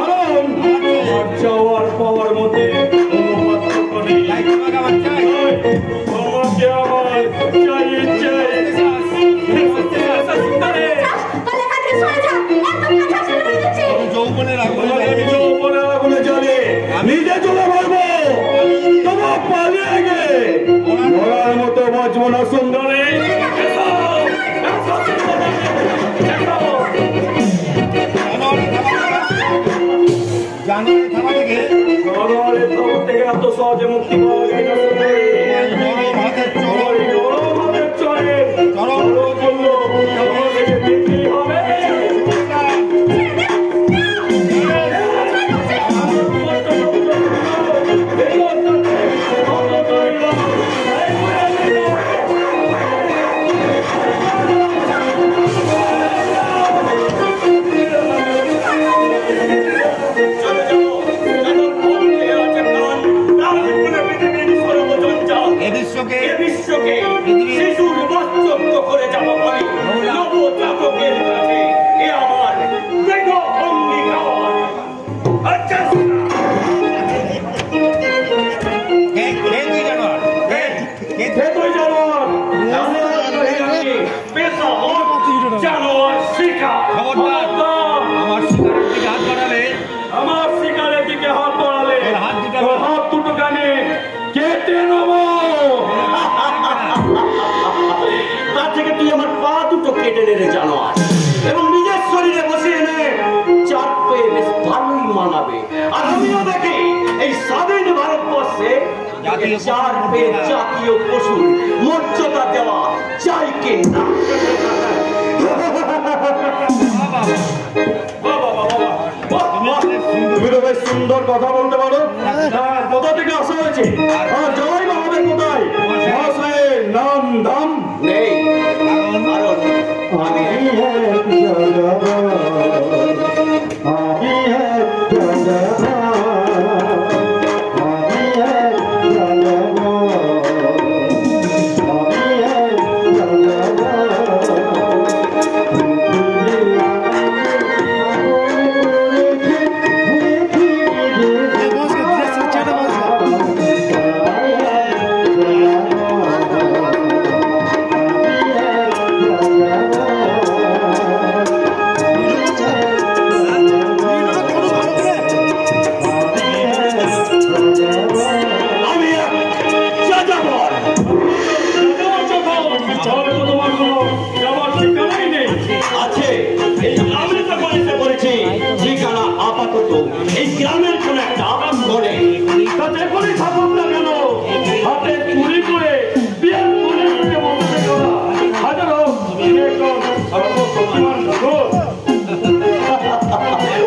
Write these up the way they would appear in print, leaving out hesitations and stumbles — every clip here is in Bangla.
কারণ আমার চাওয়ার পাওয়ার মধ্যে কোনো পার্থক্য নেই। তোমাকে আমার চাই, তোমাকে আমার চাই চাই। যৌবনের আগুনে জ্বলে নিজে চলে মারবো, তোমার পালিয়ে গে মরার মতো বাঁচবো না সুন্দরী। এত সহজে মুক্তি পাওয়া যায় না এবং নিজের শরীরে বসে এনে চাপে বেশ ভালোই মানাবে। আর আমিও দেখি এই স্বাধীন ভারতবর্ষে চার পেয়ে জাতীয় পশু মর্যাদা দেওয়া চাই কিনা। তুমি তো বেশ সুন্দর কথা বলতে পারো। কোথা থেকে আসা হয়েছে? জয় আমাদের কোথায়? নাম দাম নেই, আমি এই গ্রামের কোন একটা আরাম করে তাতে করে থাকুক না কেন হাতে চুরি করে বিয়ার করে হাজারো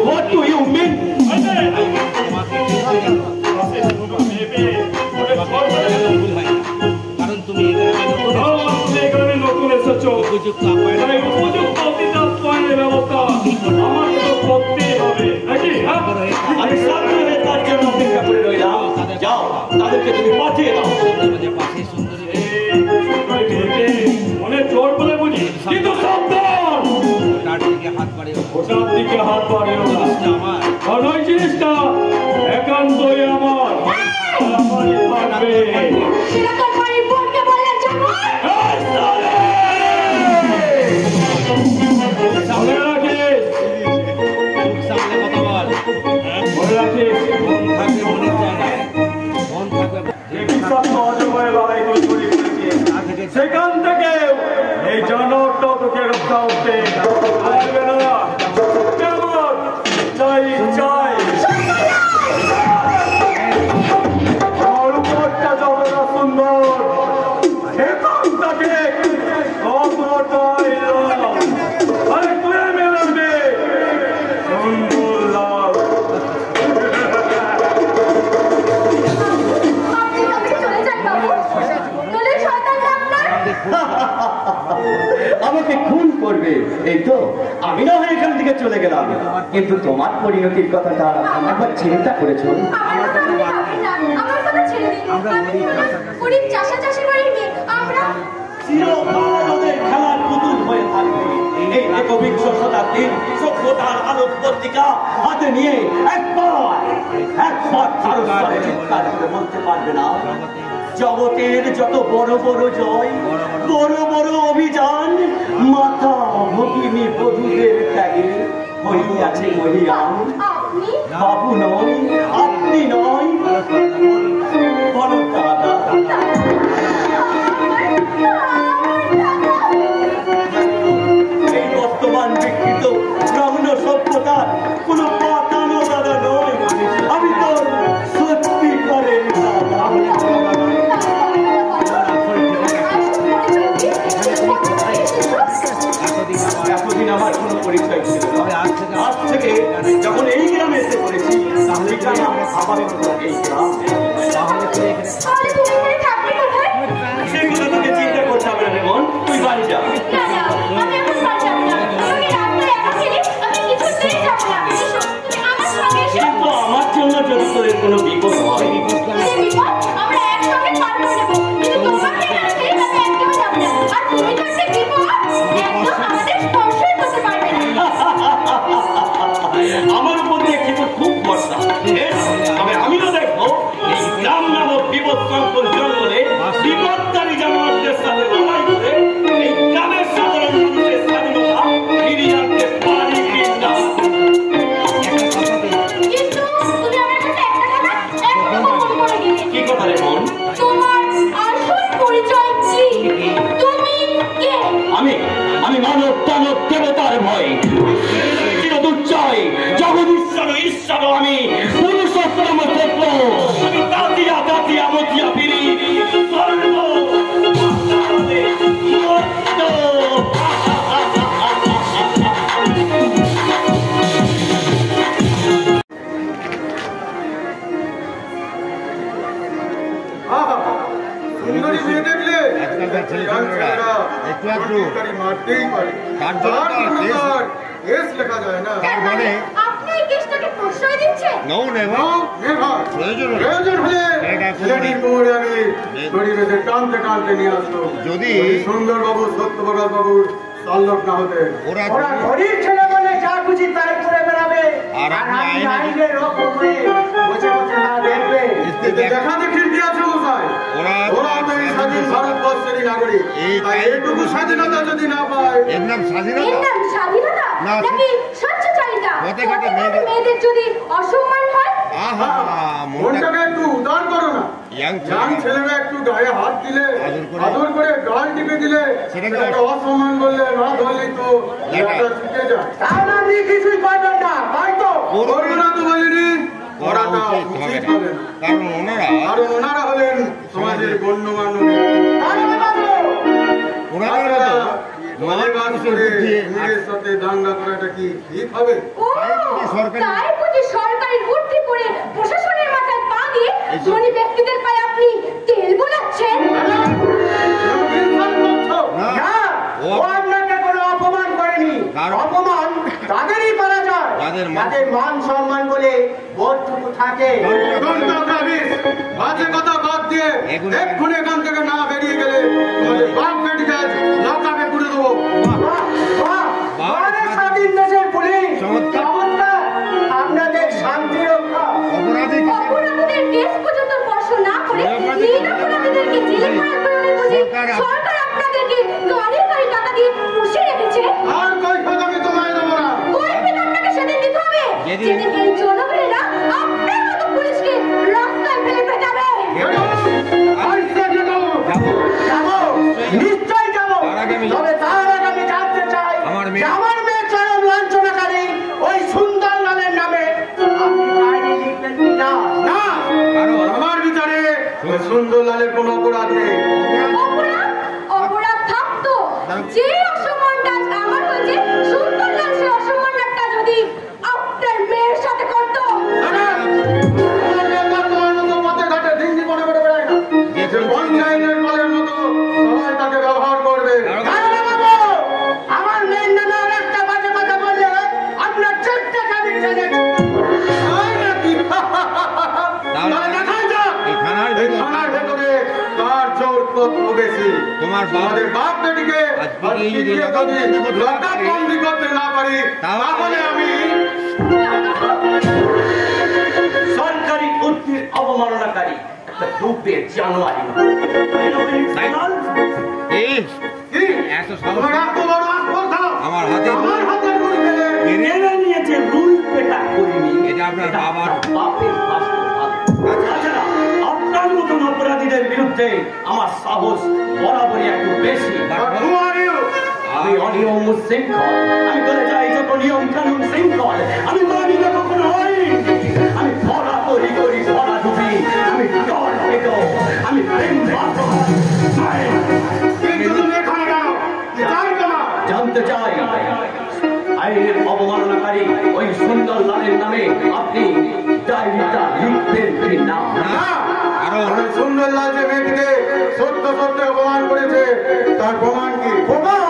What do you mean? কারণ তুমি এই গ্রামে নতুন এসেছো, উপযুক্ত ব্যবস্থা আমার তো করতেই হবে নাকি? আমি সামনে হয়ে তার জন্য অপেক্ষা করে রইলাম। যাও, তাদেরকে তুমি পাঠিয়ে দাও। মনে জোর বলে বুঝি, কিন্তু সাবধান, ওটার দিকে হাত বাড়িও না। কারণ ওই জিনিসটা একান্তই আমার থাকবে। সেখান থেকে এই জনটা তোকে রক্ষা করতে পারবে না। কেমন চাই চাই আমার উপরটা যাবে না সুন্দর, সেখান থেকে আরে তুই মেলাবে সুন্দর লাভ। আমাকে খুন করবে এই তো, আমি না হয় এখান থেকে চলে গেলাম, কিন্তু তোমার পরিণতির কথাটা একবার চিন্তা করেছো? খেলার পুতুল হয়ে থাকবে। এই একবিংশ শতাব্দীর সভ্যতার আলোক পত্রিকা হাতে নিয়ে একবার তারস্বরে চিৎকার করে বলতে পারবে না, জগতের যত বড় বড় জয়, বড় বড় অভিযান মাতা ভগিনী বধূদের ত্যাগে হইয়াছে মহিয়ান? বাবু নয়, আপনি নয়, বলো দাদা। এই বর্তমান বিকৃত ব্রাহ্মণ সভ্যতার কোন পাতানো দাদা নয়, আমি তো সত্যিকারের দাদা। এতদিন আমার কোনো পরিচয় ছিল না, আজ থেকে যখন এই গ্রামে এসে পড়েছি তাহলে আমার এই গ্রাম, সেগুলো তোকে চিন্তা করতে হবে না বোন, তুই বাড়ি যা। কিন্তু আমার জন্য যদি তোদের কোনো বিপদ হয়, আমার উপর দিয়ে কিন্তু খুব ভরসা, তবে আমিও দেখবো এই গ্রাম নামক বিপদ সংকুল জঙ্গলে বিপদকারী জানোয়ারদের সাথে লড়াই করে এই গ্রামের সাধারণ মানুষের স্বাধীনতা ফিরিয়ে আনতে পারি কিনা। কি কথা রে মন? আমি মানব দানব দেবতার ভয়, চিরদুর্জয় জগদীশ্বর ঈশ্বর, আমি পুরুষোত্তম তত্ত্ব, আমি দাতিয়া দাতিয়া মতিয়া ফিরি সর্ব সুন্দরী মেয়ে দেখলে মারতেই পারে, কেস লেখা যায় না। আপনি এই কেসটাকে প্রশ্রয় দিচ্ছেন? প্রয়োজন হলে ছেলেটির কোমরে আমি দড়ি বেঁধে টানতে টানতে নিয়ে আসতো, যদি সুন্দরবাবু সত্যপ্রকাশ বাবুর তাল্লুক না হতে। ওরা গরিব ছেলে বলে যা খুশি তাই করে বেড়াবে, আর আমি আইনের রকম হয়ে বসে বসে না দেখবে। দেখা দেখির কি আছে মশাই? ওরা তো এই স্বাধীন ভারতবর্ষেরই নাগরিক, তাই এইটুকু স্বাধীনতা যদি না পায়। এর নাম স্বাধীনতা নাকি স্বচ্ছচারিতা? মেয়েদের যদি অসম্মান হয়, মনটাকে একটু উদার করো না। ইয়াং ছেলেরা একটু গায়ে হাত দিলে, আদর করে গাল টিপে দিলে, সেটাকে অসম্মান করলে না ধরলেই তো ছুটে যায়। তাহলে আপনি কিছুই পারবেন না, তাই তো? করবো না তো বলিনি, করাটা উচিত হবে না, কারণ ওনারা হলেন সমাজের গণ্যমান্য সাথে দাঙ্গা করাটা কি ঠিক হবে? তাই বুঝি সরকারি বুদ্ধি করে প্রশাসনের মাথায় পা দিয়ে ধনী ব্যক্তিদের পায়ে আপনি তেল বোলাচ্ছেন? আপনাকে কোনো অপমান করেনি, অপমান তাদেরই করা যায় যাদের মান সম্মান বলে বোধটুকু থাকে। বাজে কথা বাদ দিয়ে এক্ষুনি এখান থেকে না বেরিয়ে গেলে তোমাদের বাপ বেটিকে লকাপে পুড়ে দেবো। স্বাধীন দেশের পুলিশ আপনাদের শান্তি রক্ষা, অপরাধীদের কেস পর্যন্ত স্পর্শ না করে নিরপরাধীদেরকে জেলে ভরার বুঝি সরকার আপনাদেরকে গাড়ি গাড়ি টাকা দিয়ে পুষে রেখেছে। আর কৈফিয়ত আমি তোমায় দেবো না। কৈফিয়ত আপনাকে সেদিন দিতে হবে যেদিন এই জনগণেরা আপনার মতো পুলিশকে রাস্তায় ফেলে পেটাবে। নিশ্চয়ই যাবো, তবে তার আগে আমি জানতে চাই আমার মেয়ে চরম লাঞ্ছনাকারী ওই সুন্দর লালের নামে আপনি ডায়েরি লিখবেন কিনা? না, আমার বিচারে সুন্দর লালের কোনো অপরাধ নেই। অপরাধ থাকতো, যে অসম্মানটা আমার হয়েছে সুন্দর লাল সে অসম্মানটা যদি আপনার মেয়ের সাথে করতো। তোমার মতো পথে ঘাটে ডিঙ্গি পড়ে পড়ে বেড়ায় না, পঞ্চায়েতের কলের মতো সবাই তাকে ব্যবহার করবে। আমার মেয়ের নামে আর একটা বাজে কথা বললে আপনার চেষ্টা খালি ছেড়ে এই থানার ভেতরে তার জোর কত বেশি। আমাদের বাপ বেটিকে লজ্জাবন্দি করতে না পারি তাহলে আমি সরকারি উদ্ভিদ অবমাননাকারী একটা গ্রুপের জানুয়ারি আমার হাতে নিয়েছে রুল পেটা করিনি। এটা আপনার বাবার বাপের তাছাড়া আপনার মতন অপরাধীদের বিরুদ্ধে আমার সাহস বরাবরই একটু বেশি। আমি অনিয়ম শৃঙ্খল, আমি বলে যাই যত নিয়ম কানুন শৃঙ্খল আমি মানি না কখনো হই। আমি ভরা তৈরি করি ভরা ডুবি, আমি আমি প্রেম জানতে চাই আইনের অবমাননাকারী ওই সুন্দর লালের নামে আপনি ডায়েরিটা লিখবেন কি না? সুন্দর লাল যে মেয়েটিকে সত্য সত্য অপমান করেছে তার প্রমাণ কি? প্রমাণ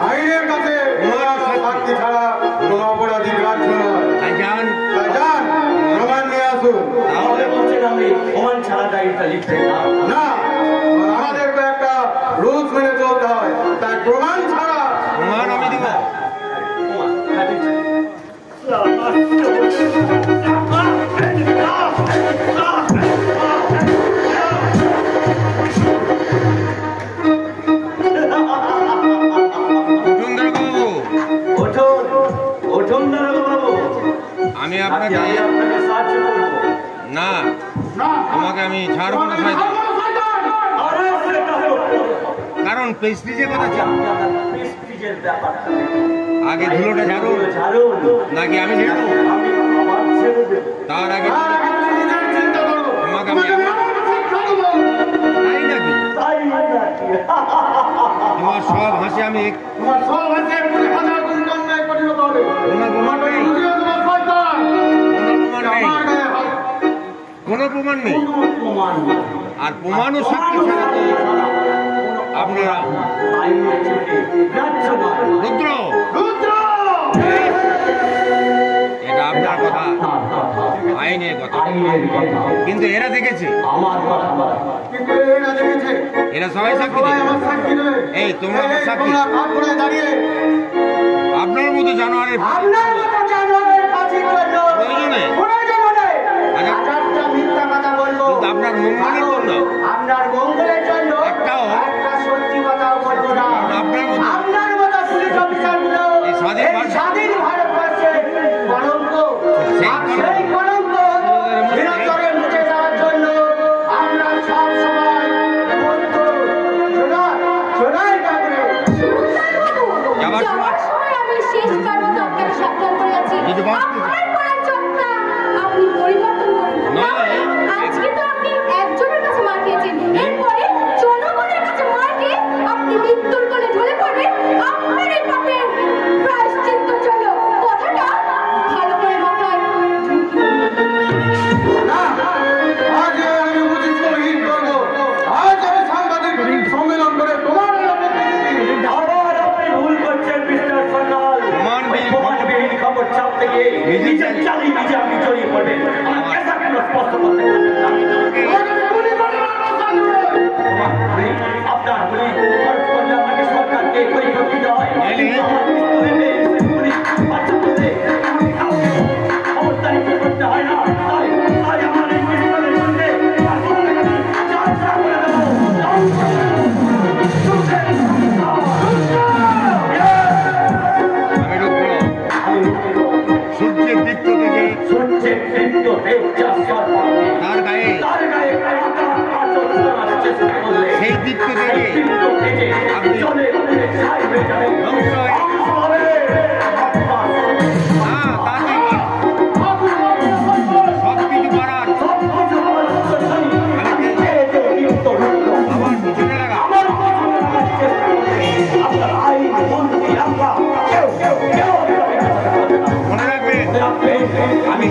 আইনের কাছে সাক্ষী ছাড়া কোন অপরাধী গ্রাহ্য নয়। যান প্রমাণ নিয়ে আসুন। তাহলে বলছেন আমি প্রমাণ ছাড়া ডায়েরিটা লিখবেন না? আমাদের তো একটা রুলস মেনে চলতে হয়, তার প্রমাণ ছাড়া প্রমাণ আমি দিব। আমি আপনাকে না তোমাকে আমি ছাড়বো না, কারণ প্রেস্টিজের কথা আগে ধুলোটা ঝাড়ুন নাকি আমি ঝেড়ে তার আগে তোমাকে আমি তাই নাকি তোমার সব হাসি আমি কোনো প্রমাণ নেই আর প্রমাণও সাক্ষী ছাড়া আপনারা রুদ্র এটা আপনার কথা আইনের কথা, কিন্তু এরা দেখেছে এরা সবাই সাক্ষী দেবে। এই তোমরা সাক্ষী আপনার মতো জানোয়ারের প্রয়োজনে আপনার মঙ্গলের জন্য আপনার মঙ্গলের জন্য একটাও সত্যি কথাও বলবো না। আপনার মতো পুলিশ অফিসারগুলো স্বাধীন ভারতবর্ষের কলঙ্ক, সেই কলঙ্ক চিরতরে মুছে দেওয়ার জন্য আমরা সব সময় যাওয়ার সময় আমি শেষবার মতো আপনাকে সাবধান করে আছি, আপনার পড়ার চোখটা আপনি পরিবর্তন করুন। আজকে তো আপনি একজনের কাছে মার খেয়েছেন, এরপরে জনগণের কাছে মার খেয়ে আপনি মৃত্যুর কোলে ঢলে পড়বেন। আপনার এই পাপের প্রায়শ্চিত্ত জন্য কথাটা ভালো করে মাথায় আজ আমি উচিত শহীদ করবো। আজ আমি সাংবাদিক সম্মেলন করে তোমার আবার আপনি ভুল করছেন মিস্টার সরকার। প্রমাণবিহীন খবর ছাপতে গিয়ে নিজের চালি নিজে আপনি জড়িয়ে পড়বেন। আমার কেসাগুলো স্পষ্ট করতে পারবেন না। আপনার গুলি খরচ করলে আপনাকে সরকারকে কৈফিয়ত দিতে হয়। খবরদারি করতে হয় না, তাই আমার এই পিস্তলের সঙ্গে যাত্রা করে দেবো। সূর্যের দীপ্ত থেকে তার গায়ে সেই দীপ্ত থেকে আপনি ধ্বংস হয়ে সব কিছু করার আমার পিছনে লাগা মনে রাখবেন আমি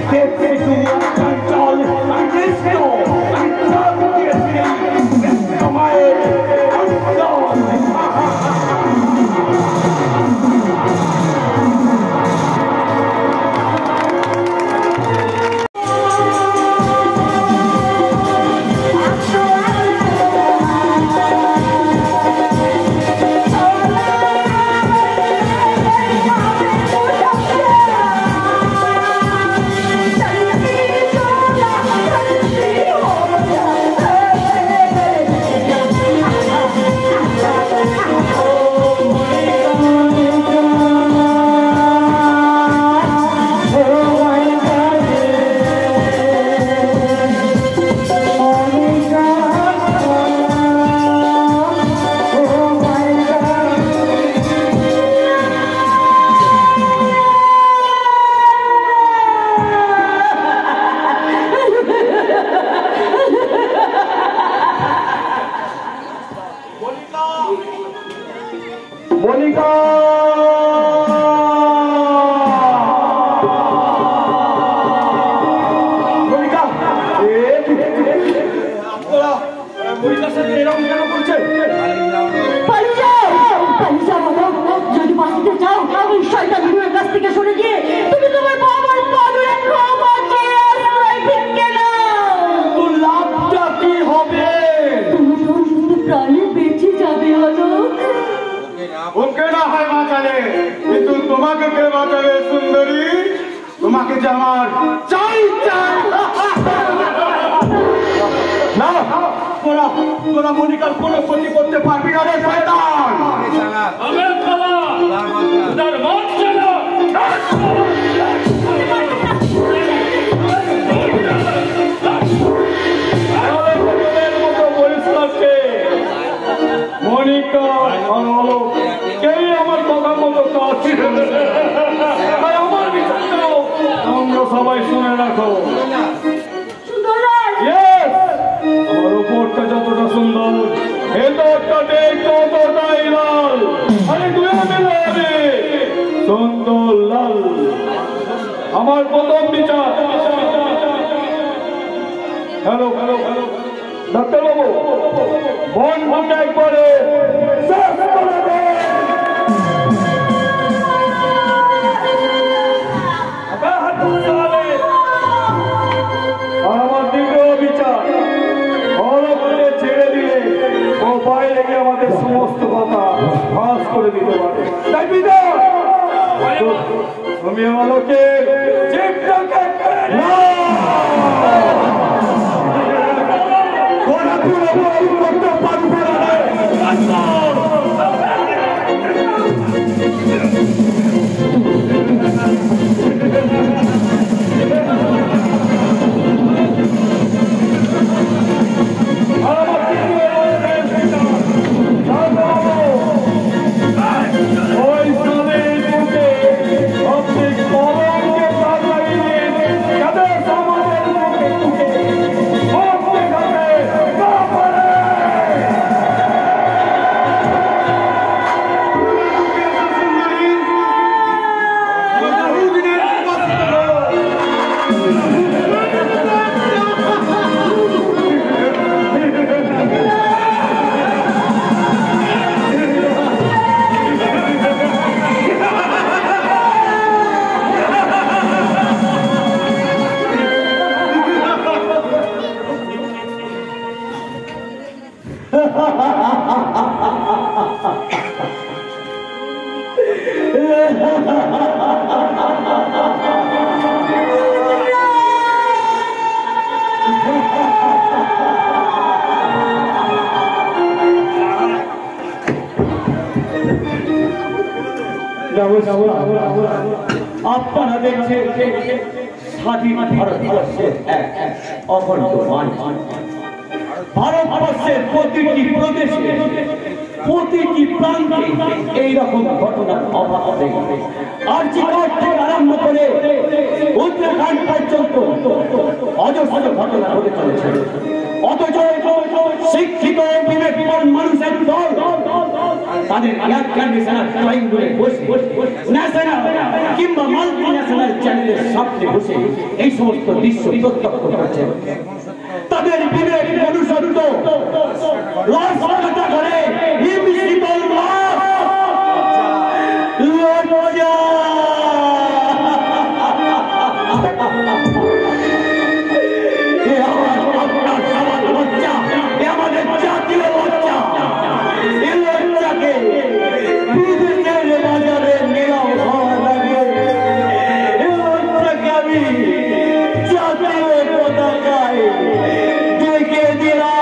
সাথে এরকম কেন করছেন? পালিয়ে যাও বাবা, যদি বাঁচতে চাও ওই শয়তান গুলোর কাছ থেকে সরে গিয়ে তুমি তোমার বাবার পাদুরে ক্ষমা চেয়ে আশ্রয় ভিক্ষে নাও। তো লাভটা কি হবে? তুমি তো শুধু প্রাণে বেঁচে যাবে আলোক। ওকে না হয় বাঁচালে, কিন্তু তোমাকে কে বাঁচাবে সুন্দরী? তোমাকে যে আমার চাই চাই। না, তোরা মনিকার কোনো ক্ষতি করতে পারবি না রে শয়তান। মনিকা কেই আমার কথা মতো কাজ, আমার বিচারটাও তোমরা সবাই শুনে রাখো। আমার উপরটা যতটা সুন্দর, ভেতরটা ততটাই লাল। আরে দুয়ে মিলে সুন্দর লাল। আমার প্রথম বিচার। হ্যালো হ্যালো হ্যালো ডাক্তারবাবু, বনটা একবারে শেষ করে দেন। আমার দ্বিতীয় বিচার, অলক্ষণে ছেড়ে দিলে ও বাইরে গিয়ে আমাদের সমস্ত কথা ফাঁস করে দিতে পারে। তাই বিচার তুমি আমাকে জীবটাকে করতে পারবে না। আপনারা দেখছেন স্বাধীন ভারতবর্ষের এক অখণ্ড মানুষ। ভারতবর্ষের প্রতিটি প্রদেশে প্রতিটি প্রান্তে এইরকম ঘটনার অভাব নেই। আর্যিকর থেকে আরম্ভ করে উত্তরাখণ্ড পর্যন্ত অজস্র ঘটনা ঘটে চলেছে। অথচ শিক্ষিত বিবেকবান মানুষের দল তাদের এয়ার কন্ডিশনার ট্রেনগুলো বসে ন্যাশনাল কিংবা মাল্টি ন্যাশনাল চ্যানেলের সামনে বসে এই সমস্ত দৃশ্য প্রত্যক্ষ করছে। তাদের বিবেক মনুষ্যত্ব লজ্জা করে হিমশীতল আমাদের জাতীয় লজ্জা। এই লজ্জাকে বিদেশের বাজারে নিলাম হওয়া লাগে। এই লজ্জাকে আমি জাতীয় পতাকায় ডেকে দিলাম।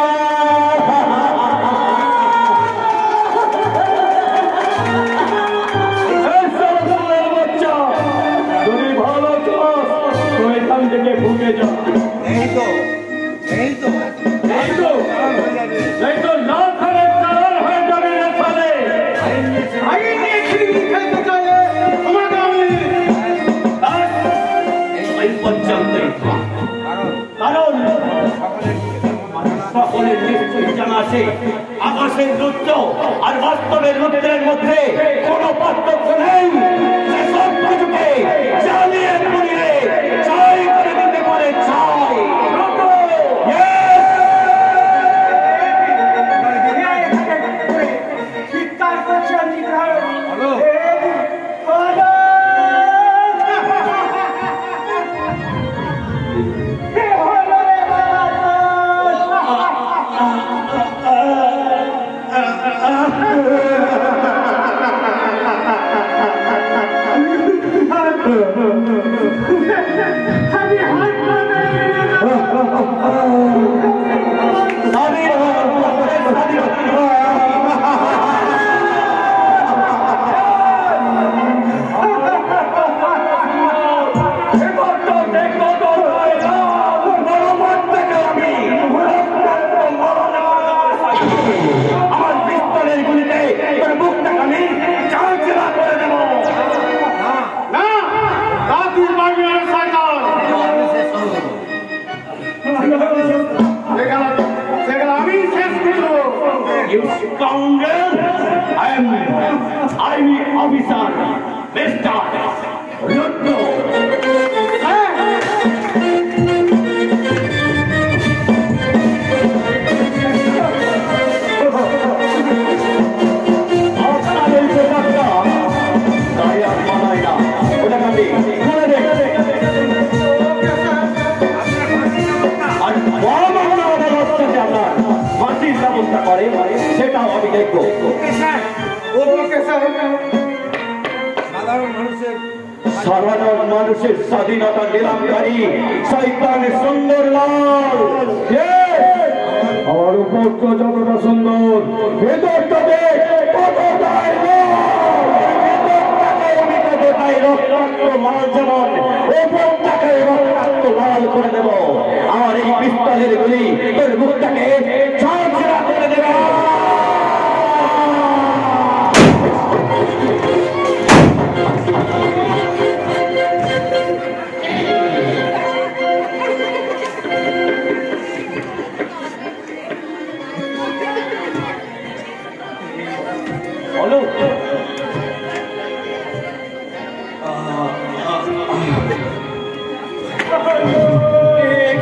যদি ভালো চাস তো এখান থেকে ভুগে যা। এই তো না খেলে চালান হয়ে যাবে না ফলে। আইন নিয়ে খিড়কি খেলতে চাইলে আমাকে আমি এই পর্যন্তই। কারণ সকলের নিশ্চয়ই জানা আছে আকাশের নৃত্য আর বাস্তবের নৃত্যের মধ্যে কোনো পার্থক্য নেই। সব কিছুকে জ্বালিয়ে পুড়িয়ে ছাই করে দিতে পারে ছাই। মিস্টার রুদ্র। আপনার এই পোশাকটা তাই আর মানায় না, ওটা কাটি খুলে দে। আর বড় বড় অবস্থা যে আপনার ফাঁসির ব্যবস্থা করে সেটাও আমি দেখবো। সাধারণ মানুষের স্বাধীনতা নিলামকারী শয়তান সুন্দরলাল, আমার উপরটা যতটা সুন্দর ভেতরটা দেখ কতটাই রক্তাক্ত লাল, যেমন উপরটাকে রক্তাক্ত লাল করে দেব। আমার এই পিস্তলের গুলি তোর মুখটাকে ঝাঁঝরা করে দেবে।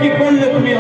কি করলে তুমি?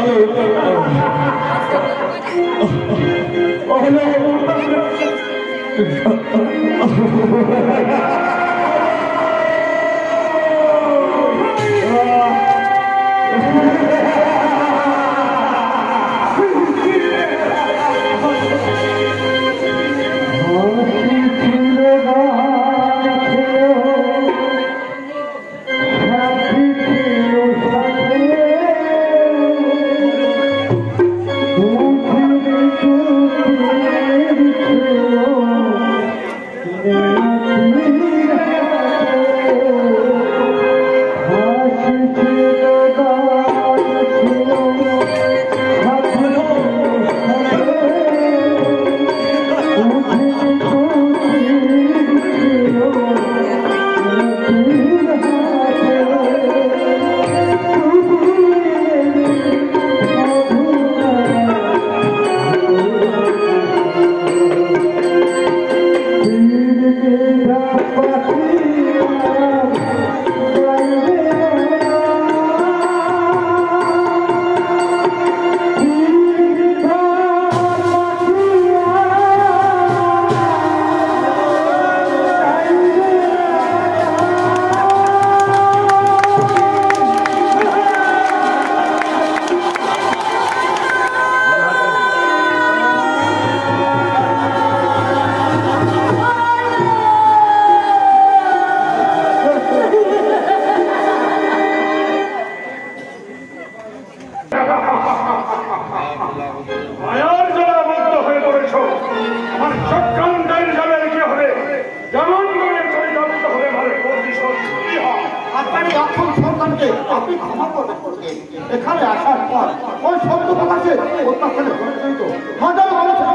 আপনি ক্ষমা করবেন, এখানে আসার পর ওই শব্দ প্রকাশে অত্যাচারে পরিচালিত হাজার মানুষের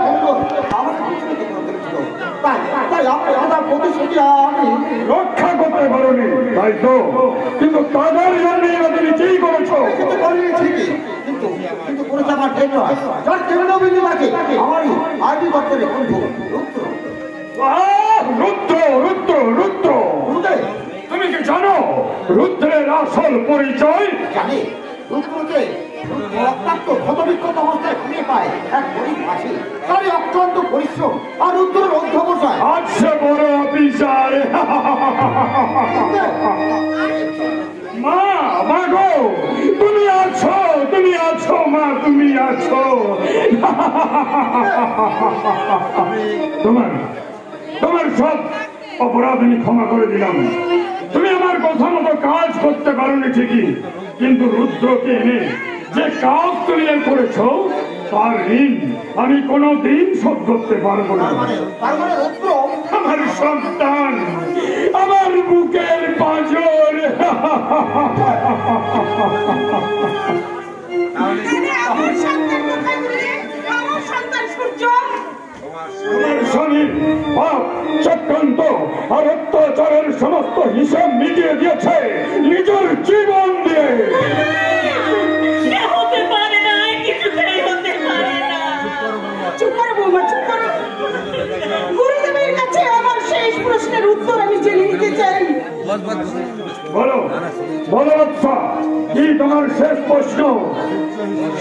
আমাকে তাই আপনি হাজার প্রতিশ্রুতি আমি রক্ষা করতে পারোনি, তাই তো? কিন্তু তাদের জন্য নিজেই করেছো। কিন্তু করিনি ঠিকই, কিন্তু করেছে আমার ঠিক নয়। যার কেন্দ্রবিন্দু আছে আমারই আইডি দপ্তরে বন্ধু রুদ্র। রুদ্র রুদ্র রুদ্র তুমি কি জানো রুদ্রের আসল পরিচয়? জানি, রুদ্রকে রক্তাক্ত ক্ষতবিক্ষত অবস্থায় খুঁজে পায় এক গরিব মাসি। তারই অক্লান্ত পরিশ্রম আর রুদ্রের অধ্যবসায় আচ্ছা বড় অফিসার। মা, মা গো, তুমি আছো, তুমি আছো মা, তুমি আছো। তোমার সব অপরাধ আমি ক্ষমা করে দিলাম। তুমি আমার কথা মতো কাজ করতে পারোনি ঠিকই, কিন্তু রুদ্রকে এনে যে কাজ তুমি করেছ তার ঋণ আমি কোনোদিন শোধ করতে পারবো না। আমার সন্তান, আমার বুকের পাঁজর। চক্রান্ত আর অত্যাচারের সমস্ত হিসাব মিটিয়ে দিয়েছে নিজের জীবন দিয়ে। গুরুদেবের কাছে আমার শেষ প্রশ্নের উত্তর আমি জেনে নিতে চাই। বলো বাচ্চা, কি তোমার শেষ প্রশ্ন?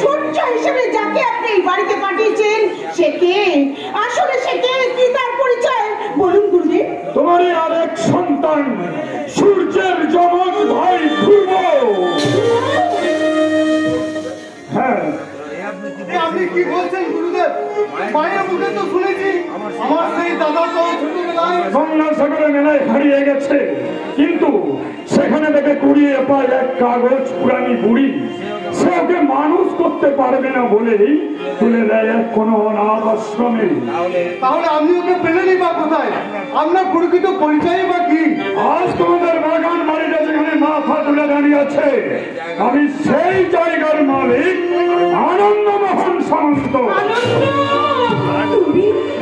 সূর্য হিসেবে যাকে আপনি এই বাড়িতে পাঠিয়েছেন সে কে? আসলে সে কে, কি তার পরিচয় বলুন গুরুদেব। তোমারই আরেক সন্তান, সূর্যের যমজ ভাই ধ্রুব। হ্যাঁ, আপনি কি বলছেন গুরুদেব? মায়ের মুখে তো শুনেছি আমার সেই দাদা তো ছোটবেলায় গঙ্গাসাগরে মেলায় হারিয়ে গেছে, কিন্তু সেখানে থেকে কুড়িয়ে পায় এক কাগজ পুরানি বুড়ি। সে ওকে মানুষ করতে পারবে না বলেই তুলে দেয় এক কোনো অনাথ আশ্রমে। তাহলে আপনি ওকে পেলেনই বা কোথায়? আপনার প্রকৃত পরিচয় বা কি? আজ তোমাদের বাগান বাড়িটা যেখানে মাথা তুলে দাঁড়িয়ে আছে, আমি সেই জায়গার মালিক আনন্দমোহন সামন্ত।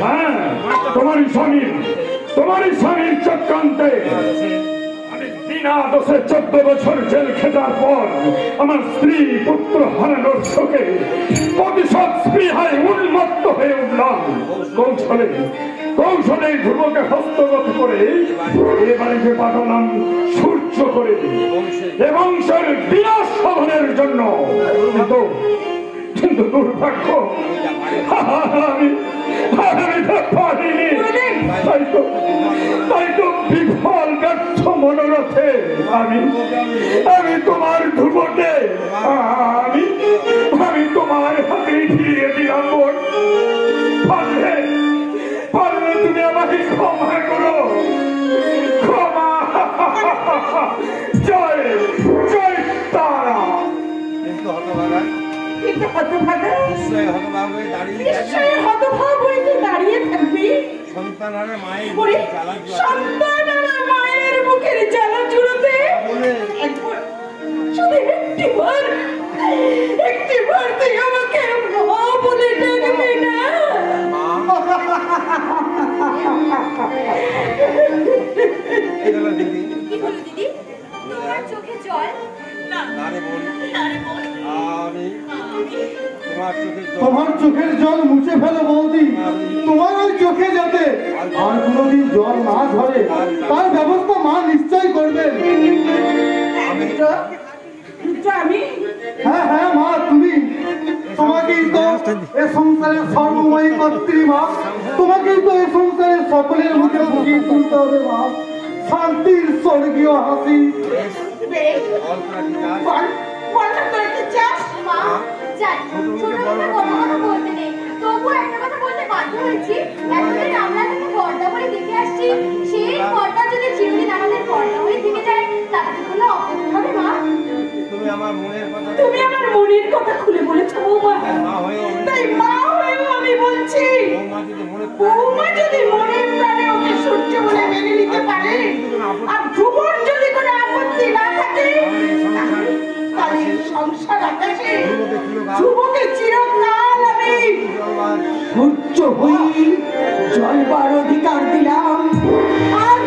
হ্যাঁ, তোমারই স্বামীর চক্রান্তে আমি বিনা দোষে 14 বছর জেল খেটার পর আমার স্ত্রী পুত্র হারানোর শোকে প্রতিশোধ স্পৃহায় উন্মত্ত হয়ে উঠলাম। কৌশলে ধ্রুবকে হস্তগত করে এ বাড়িতে পাঠালাম সূর্য করে এবং বংশের বিনাশ সাধনের জন্য। কিন্তু দুর্ভাগ্য, আমি তো পারিনি। তাই তো বিফল ব্যর্থ মনোরথে আমি তোমার ধ্রুবকে আমি তোমার হাতে ফিরিয়ে দিলাম। পারলে তুমি আমাকে ক্ষমা করো, ক্ষমা। জয় জয় তারা। মায়ের মুখের জ্বালা জুড়োতে শুধু একটিবার তুই আমাকে মা বলে ডাকবি না? কি হলো দিদি, তোমার চোখে জল? তোমার চোখের জল মুছে ফেলো বৌদি। তোমার ওই চোখে যাতে আর কোনোদিন জল না ঝরে তার ব্যবস্থা মা নিশ্চয় করবেন। হ্যাঁ হ্যাঁ মা, তুমি তোমাকেই তো এ সংসারের সর্বময়ী কর্ত্রী মা। তোমাকেই তো এ সংসারের সকলের মুখে ফুটিয়ে তুলতে হবে মা শান্তির স্বর্গীয় হাসি। তুমি আমার মনের কথা খুলে বলেছো বৌমা, তাই মা হয়েও আমি বলছি বৌমা যদি মনের প্রাণে ওকে সূর্য বলে মেনে নিতে পারে আর ধ্রুবর যদি কোনো আপত্তি না থাকে তাহলে সংসার আকাশে ধ্রুবকে চিরকাল আমি সূর্য হই জলবার অধিকার দিলাম। আর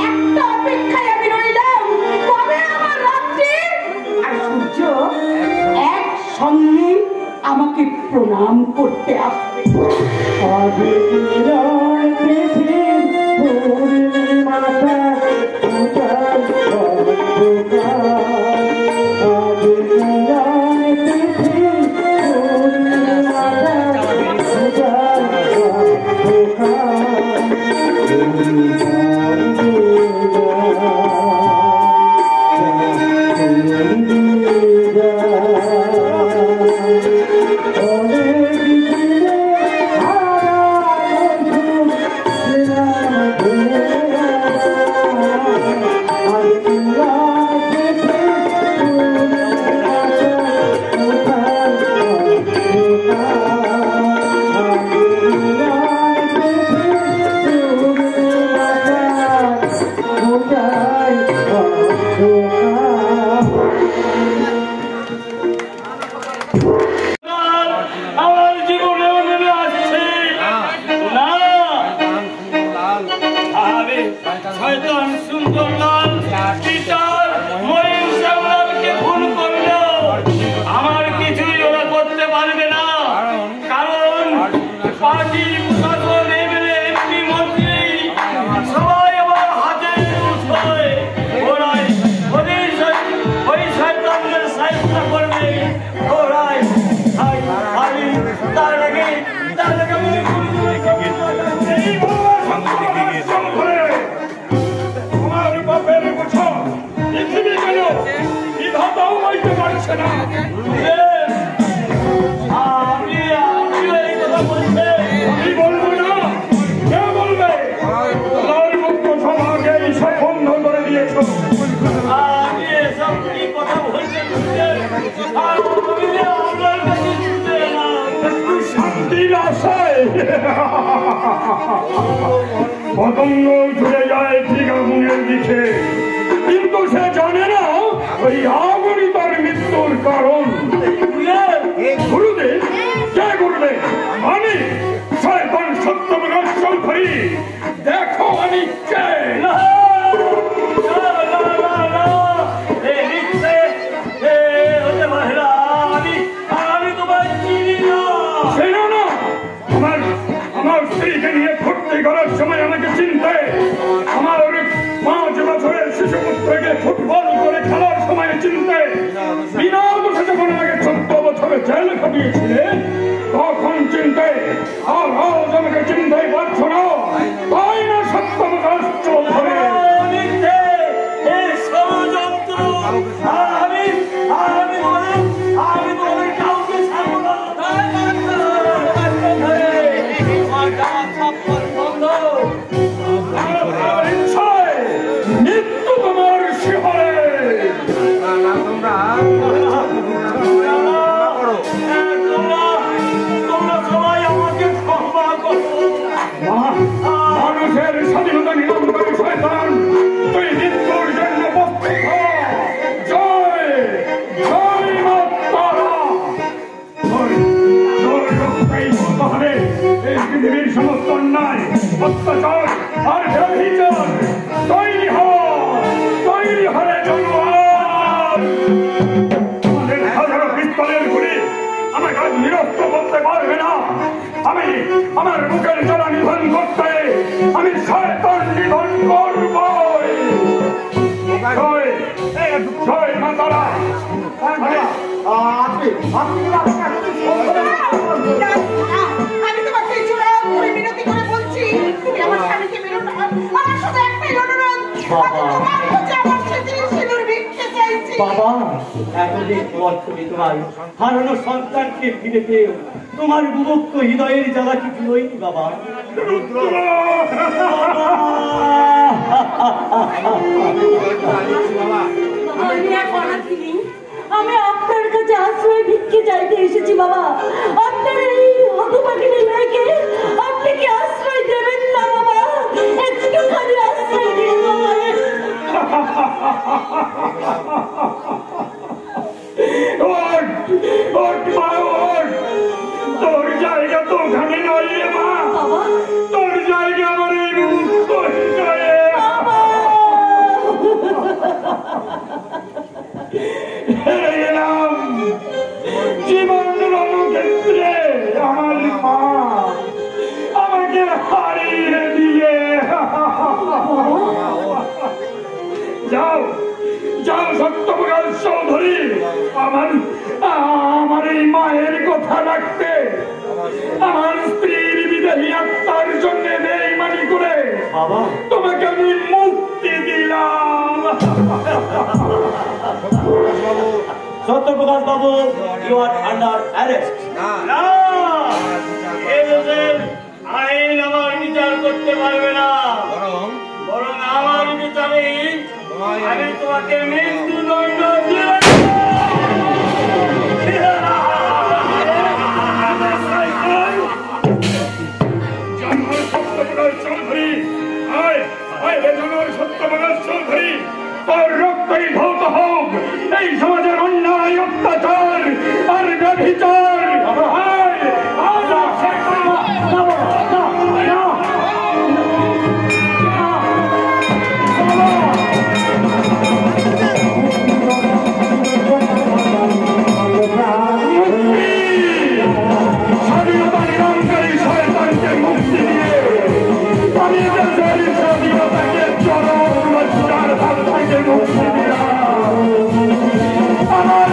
একটা অপেক্ষায় আমি রইলাম, কবে আমার রাত্রি আর সূর্য একসঙ্গে আমাকে প্রণাম করতে আসবে। Oh আসে না। আমি বলবো না, কে বলবে? তোমার মুক্ত সমাজে এইসব বন্ধ করে দিয়েছ। শান্তির আশায় পতঙ্গ ছুটে যায় ঠিক আগুনের দিকে, কিন্তু সে জানে না ওই আগুনই তার মৃত্যুর কারণ। গুরুদেব, কে গুরুদেব? আমি শয়তান সত্যপ্রকাশ চৌধুরী। দেখো আমি কে। আমার স্ত্রীকে নিয়ে ফুর্তি করার সময় আমাকে চিনতে, আমার 5 বছরের শিশু পুত্রকে ফুটবল করে খেলার সময় চিনতে, বিনা দোষে যখন আমাকে 14 বছরে জেল খাটিয়েছিলে তখন চিনতে, আর আজ আমাকে চিনতেই পারছো না, তাই না সত্যপ্রকাশ চৌধুরী? মৃত্যু তোমার শিহরে। মানুষের স্বাধীনতা নিয়ন্ত্রণ শয়তান, তুই মৃত্যুর জন্য প্রস্তুত হ। জয় জয় মা তারা। এই পৃথিবীর সমস্ত অন্যায়, অত্যাচার আর ব্যভিচার তৈরি হরে জন্মার। আমাদের হাজারো পিস্তলের গুলি আমাকে আজ নিরস্ত করতে পারবে না। আমি আমার বুকের জ্বালা নিধন করতে আমি শয়তান নিধন করব। জয় মা তারা। আমি তোমাকে জোড়া করে বিনতি করে বলছি, তুমি আমার স্বামীকে মেরো না। আমার শুধু একটাই অনুরোধ, তোমার কাছে আমার সেদিনের সিঁদুর ভিক্ষে চাইছি। বাবা, এতদিন পর তুমি তোমার হারানো সন্তানকে ফিরে পেয়েও তোমার বুভুক্ষ হৃদয়ের জ্বালা কি ফিরোয়নি বাবা? আমি আপনার কাছে আশ্রয় ভিক্ষে চাইতে এসেছি বাবা। আপনার এই হতভাগিনী মেয়েকে আপনি কি আশ্রয় দেবেন না বাবা? একটুখানি আশ্রয় দিন বাবা। তোর জায়গা তো ওখানে নয় রে মা, তোর জায়গা আমার এই মুক্ত হৃদয়ে। জীবন রণক্ষেত্রে আমার মা আমাকে হারিয়ে দিয়ে। যাও যাও সত্যপ্রকাশ চৌধুরী, আমার এই মায়ের কথা রাখতে, আমার স্ত্রীর বিদেহী আত্মার জন্য বেঈমানি করে তোমাকে আমি মুক্তি দিলাম। সত্যপ্রকাশ বাবু, ইউ আর আন্ডার অ্যারেস্ট। আইন আমার বিচার করতে পারবে না, বরং আমার বিচারে আমি তোমাকে মৃত্যুদণ্ড দিয়ে চৌধুরী, সত্যপ্রকাশ চৌধুরী, তোর রক্তই ধৌত হোক এই সমাজের অন্যায়, অত্যাচার আর ব্যভিচার। স্বাধীনতা নিরঙ্কারী শয়তানকে মুক্তি দিয়ে আমি দেশের স্বাধীনতাকে চরম লজ্জার হাত থেকে মুক্তি দিলাম। আমার